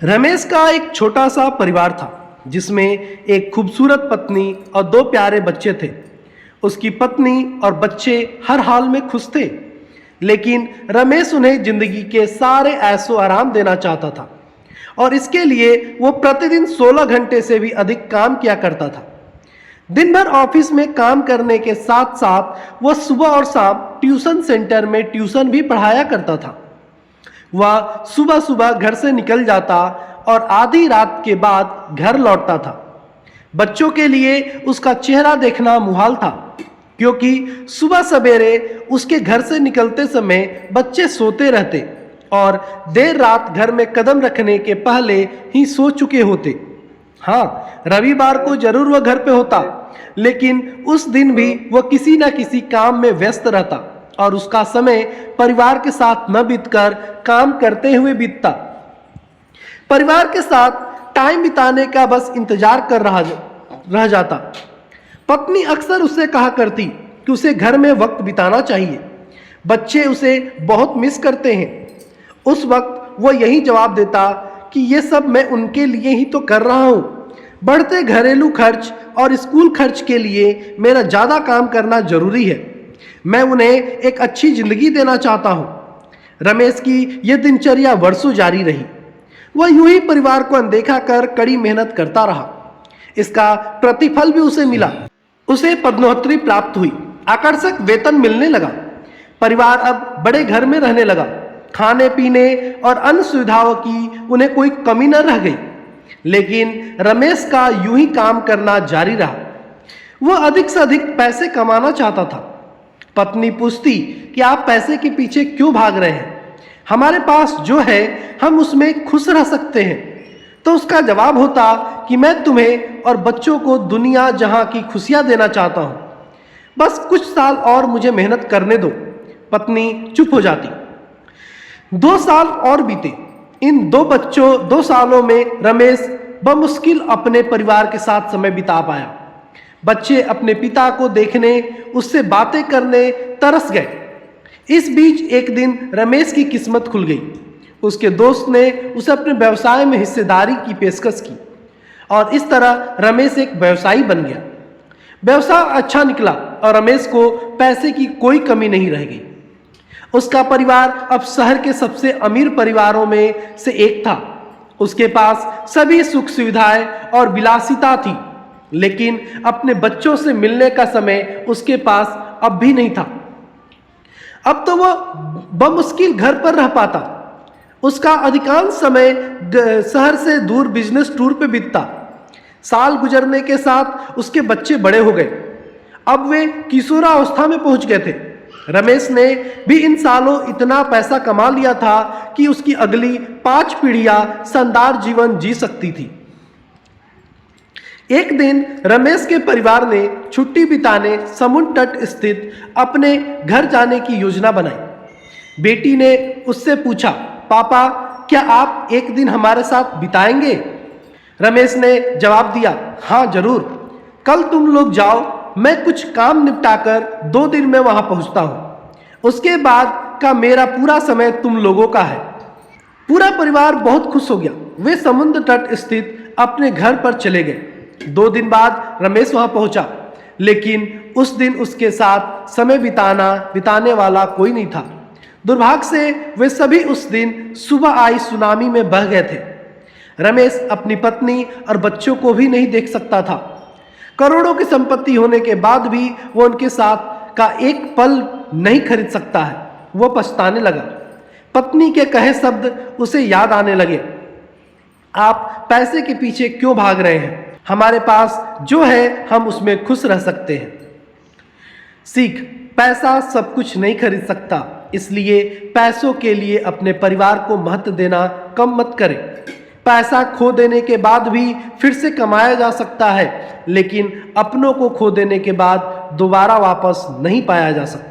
रमेश का एक छोटा सा परिवार था जिसमें एक खूबसूरत पत्नी और दो प्यारे बच्चे थे। उसकी पत्नी और बच्चे हर हाल में खुश थे, लेकिन रमेश उन्हें जिंदगी के सारे ऐशो आराम देना चाहता था और इसके लिए वो प्रतिदिन 16 घंटे से भी अधिक काम किया करता था। दिन भर ऑफिस में काम करने के साथ साथ वह सुबह और शाम ट्यूशन सेंटर में ट्यूशन भी पढ़ाया करता था। वह सुबह सुबह घर से निकल जाता और आधी रात के बाद घर लौटता था। बच्चों के लिए उसका चेहरा देखना मुहाल था, क्योंकि सुबह सवेरे उसके घर से निकलते समय बच्चे सोते रहते और देर रात घर में कदम रखने के पहले ही सो चुके होते। हाँ, रविवार को जरूर वह घर पे होता, लेकिन उस दिन भी वह किसी न किसी काम में व्यस्त रहता और उसका समय परिवार के साथ न बीतकर काम करते हुए बीतता। परिवार के साथ टाइम बिताने का बस इंतजार कर रह जाता। पत्नी अक्सर उससे कहा करती कि उसे घर में वक्त बिताना चाहिए, बच्चे उसे बहुत मिस करते हैं। उस वक्त वह यही जवाब देता कि ये सब मैं उनके लिए ही तो कर रहा हूँ। बढ़ते घरेलू खर्च और स्कूल खर्च के लिए मेरा ज़्यादा काम करना जरूरी है। मैं उन्हें एक अच्छी जिंदगी देना चाहता हूँ। रमेश की यह दिनचर्या वर्षों जारी रही। वह यूं ही परिवार को अनदेखा कर कड़ी मेहनत करता रहा। इसका प्रतिफल भी उसे मिला। उसे पदोन्नति प्राप्त हुई, आकर्षक वेतन मिलने लगा। परिवार अब बड़े घर में रहने लगा। खाने पीने और अन्य सुविधाओं की उन्हें कोई कमी न रह गई। लेकिन रमेश का यूं ही काम करना जारी रहा। वह अधिक से अधिक पैसे कमाना चाहता था। पत्नी पूछती कि आप पैसे के पीछे क्यों भाग रहे हैं? हमारे पास जो है हम उसमें खुश रह सकते हैं। तो उसका जवाब होता कि मैं तुम्हें और बच्चों को दुनिया जहां की खुशियां देना चाहता हूं, बस कुछ साल और मुझे मेहनत करने दो। पत्नी चुप हो जाती। 2 साल और बीते। इन 2 सालों में रमेश बमुश्किल अपने परिवार के साथ समय बिता पाया। बच्चे अपने पिता को देखने, उससे बातें करने तरस गए। इस बीच एक दिन रमेश की किस्मत खुल गई। उसके दोस्त ने उसे अपने व्यवसाय में हिस्सेदारी की पेशकश की और इस तरह रमेश एक व्यवसायी बन गया। व्यवसाय अच्छा निकला और रमेश को पैसे की कोई कमी नहीं रह गई। उसका परिवार अब शहर के सबसे अमीर परिवारों में से एक था। उसके पास सभी सुख सुविधाएं और विलासिता थी, लेकिन अपने बच्चों से मिलने का समय उसके पास अब भी नहीं था। अब तो वह बमुश्किल घर पर रह पाता। उसका अधिकांश समय शहर से दूर बिजनेस टूर पे बीतता। साल गुजरने के साथ उसके बच्चे बड़े हो गए। अब वे किशोरावस्था में पहुंच गए थे। रमेश ने भी इन सालों इतना पैसा कमा लिया था कि उसकी अगली 5 पीढ़ियां शानदार जीवन जी सकती थी। एक दिन रमेश के परिवार ने छुट्टी बिताने समुद्र तट स्थित अपने घर जाने की योजना बनाई। बेटी ने उससे पूछा, पापा क्या आप एक दिन हमारे साथ बिताएंगे? रमेश ने जवाब दिया, हाँ जरूर, कल तुम लोग जाओ, मैं कुछ काम निपटाकर 2 दिन में वहां पहुंचता हूं। उसके बाद का मेरा पूरा समय तुम लोगों का है। पूरा परिवार बहुत खुश हो गया। वे समुद्र तट स्थित अपने घर पर चले गए। 2 दिन बाद रमेश वहां पहुंचा, लेकिन उस दिन उसके साथ समय बिताने वाला कोई नहीं था। दुर्भाग्य से वे सभी उस दिन सुबह आई सुनामी में बह गए थे। रमेश अपनी पत्नी और बच्चों को भी नहीं देख सकता था। करोड़ों की संपत्ति होने के बाद भी वो उनके साथ का एक पल नहीं खरीद सकता है। वो पछताने लगा। पत्नी के कहे शब्द उसे याद आने लगे, आप पैसे के पीछे क्यों भाग रहे हैं? हमारे पास जो है हम उसमें खुश रह सकते हैं। सीख, पैसा सब कुछ नहीं खरीद सकता, इसलिए पैसों के लिए अपने परिवार को महत्व देना कम मत करें। पैसा खो देने के बाद भी फिर से कमाया जा सकता है, लेकिन अपनों को खो देने के बाद दोबारा वापस नहीं पाया जा सकता।